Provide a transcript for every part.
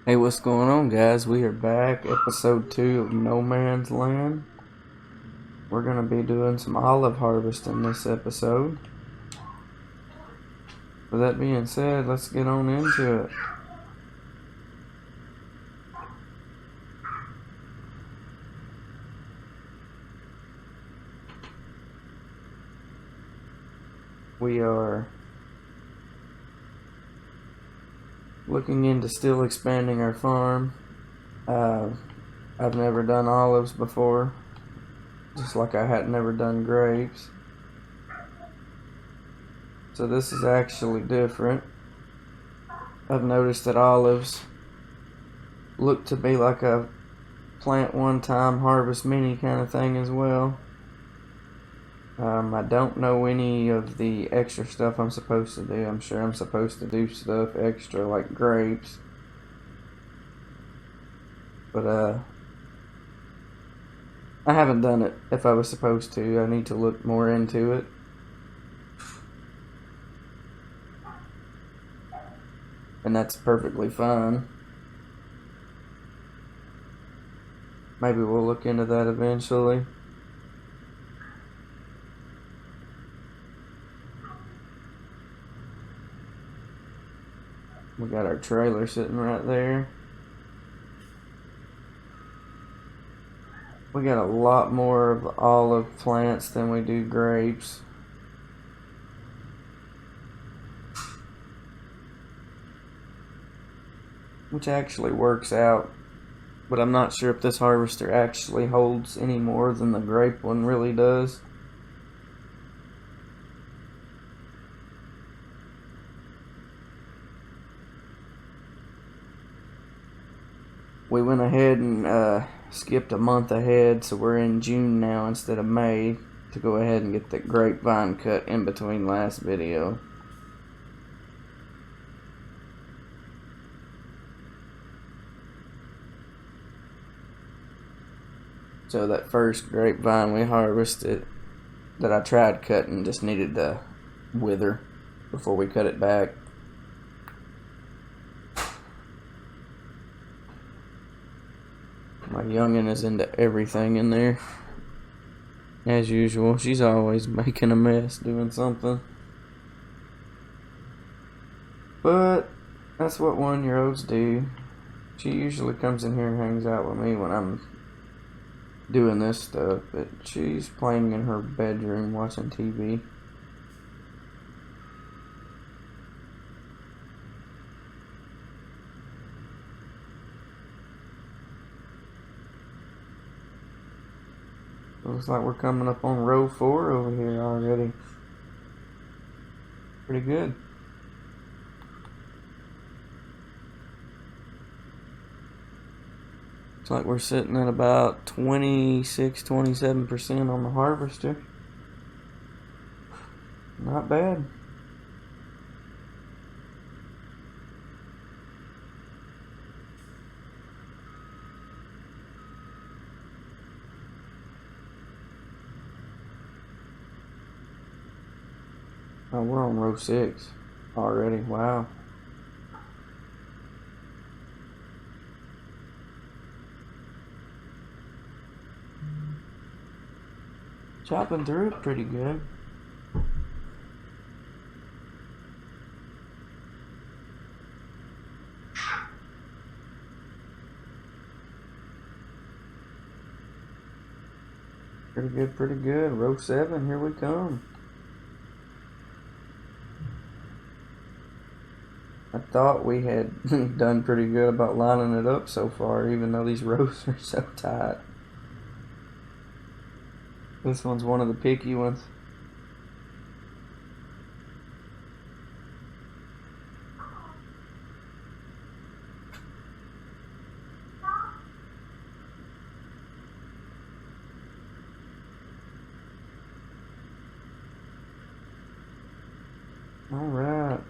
Hey, what's going on, guys? We are back, episode 2 of No Man's Land. We're going to be doing some olive harvesting this episode. With that being said, let's get on into it. We are looking into still expanding our farm. I've never done olives before, just like I had never done grapes. So this is actually different. I've noticed that olives look to be like a plant one time, harvest many kind of thing as well. I don't know any of the extra stuff I'm supposed to do. I'm sure I'm supposed to do stuff extra like grapes. But I haven't done it if I was supposed to. I need to look more into it. And that's perfectly fine. Maybe we'll look into that eventually. We got our trailer sitting right there. We got a lot more of olive plants than we do grapes. Which actually works out. But I'm not sure if this harvester actually holds any more than the grape one really does. We went ahead and skipped a month ahead, so we're in June now instead of May to go ahead and get the grapevine cut in between last video. So that first grapevine we harvested that I tried cutting just needed to wither before we cut it back. My youngin' is into everything in there. As usual, she's always making a mess doing something. But that's what 1-year-olds do. She usually comes in here and hangs out with me when I'm doing this stuff, but she's playing in her bedroom watching TV. Looks like we're coming up on row 4 over here already. Pretty good. Looks like we're sitting at about 26-27% on the harvester. Not bad. Oh, we're on row 6 already. Wow. Chopping through it pretty good. Pretty good, pretty good. Row 7, here we come. I thought we had done pretty good about lining it up so far, even though these rows are so tight. This one's one of the picky ones. Alright.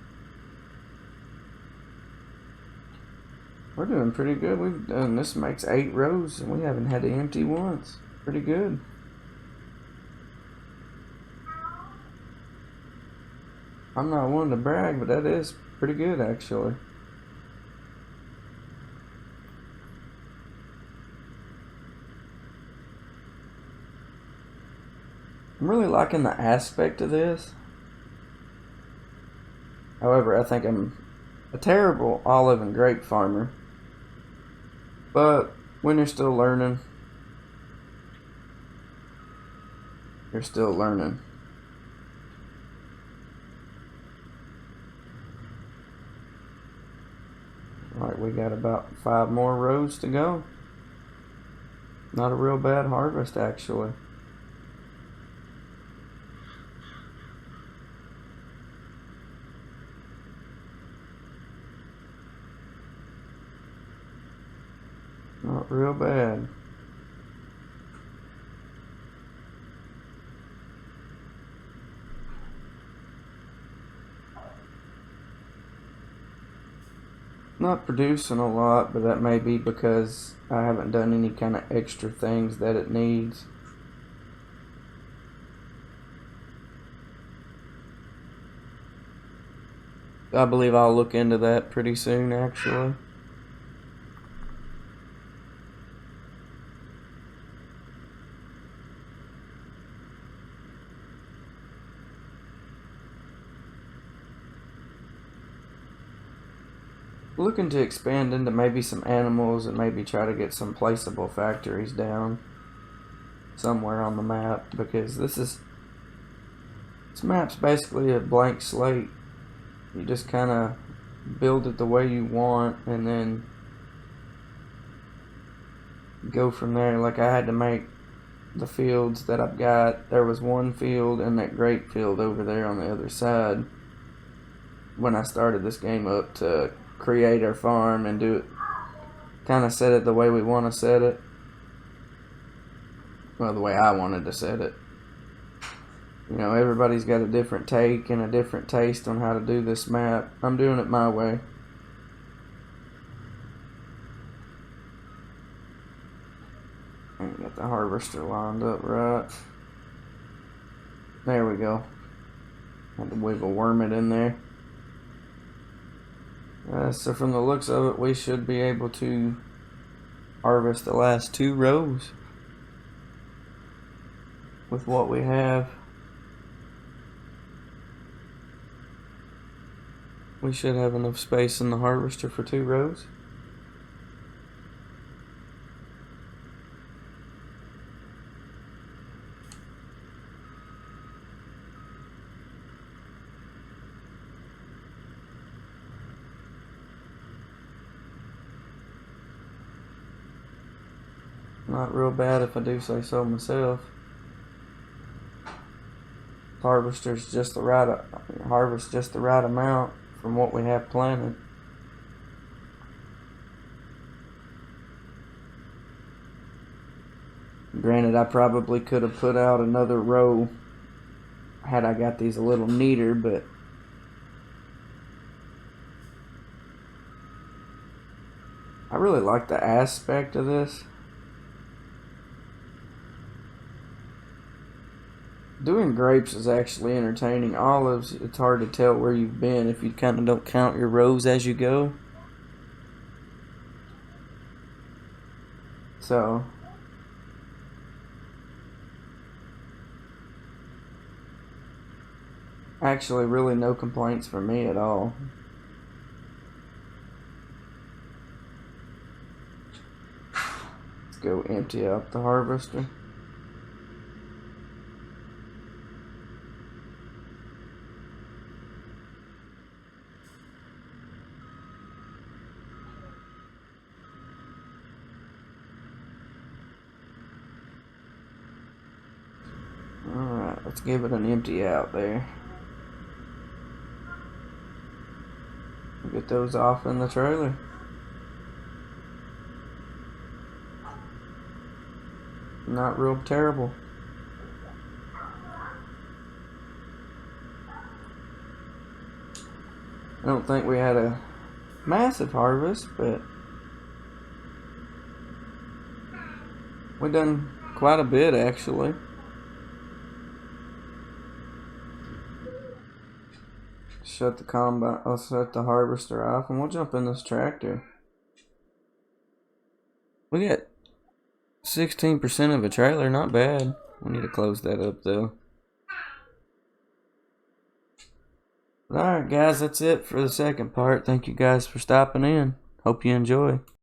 We're doing pretty good. We've done, this makes 8 rows and we haven't had to empty once. Pretty good. I'm not one to brag, but that is pretty good actually. I'm really liking the aspect of this. However, I think I'm a terrible olive and grape farmer. But when you're still learning, you're still learning. Alright, we got about 5 more rows to go. Not a real bad harvest, actually. Not real bad. Not producing a lot, but that may be because I haven't done any kind of extra things that it needs. I believe I'll look into that pretty soon, actually. Looking to expand into maybe some animals and maybe try to get some placeable factories down somewhere on the map, because this map's basically a blank slate. You just kind of build it the way you want and then go from there. Like, I had to make the fields that I've got. There was one field and that grape field over there on the other side when I started this game up to create our farm and do it, kind of set it the way we want to set it. Well, the way I wanted to set it. You know, everybody's got a different take and a different taste on how to do this map. I'm doing it my way. And got the harvester lined up right. There we go. Had to wiggle worm it in there. So from the looks of it, we should be able to harvest the last 2 rows with what we have. We should have enough space in the harvester for 2 rows. Not real bad if I do say so myself. Harvest just the right amount from what we have planted. Granted, I probably could have put out another row had I got these a little neater, but I really like the aspect of this. Doing grapes is actually entertaining. Olives, it's hard to tell where you've been if you kind of don't count your rows as you go. So, actually really no complaints from me at all. Let's go empty out the harvester. Alright, let's give it an empty out there. Get those off in the trailer. Not real terrible. I don't think we had a massive harvest, but we done quite a bit actually. Shut the combine, I'll shut the harvester off and we'll jump in this tractor. We got 16% of a trailer, not bad. We need to close that up though. Alright guys, that's it for the second part. Thank you guys for stopping in. Hope you enjoy.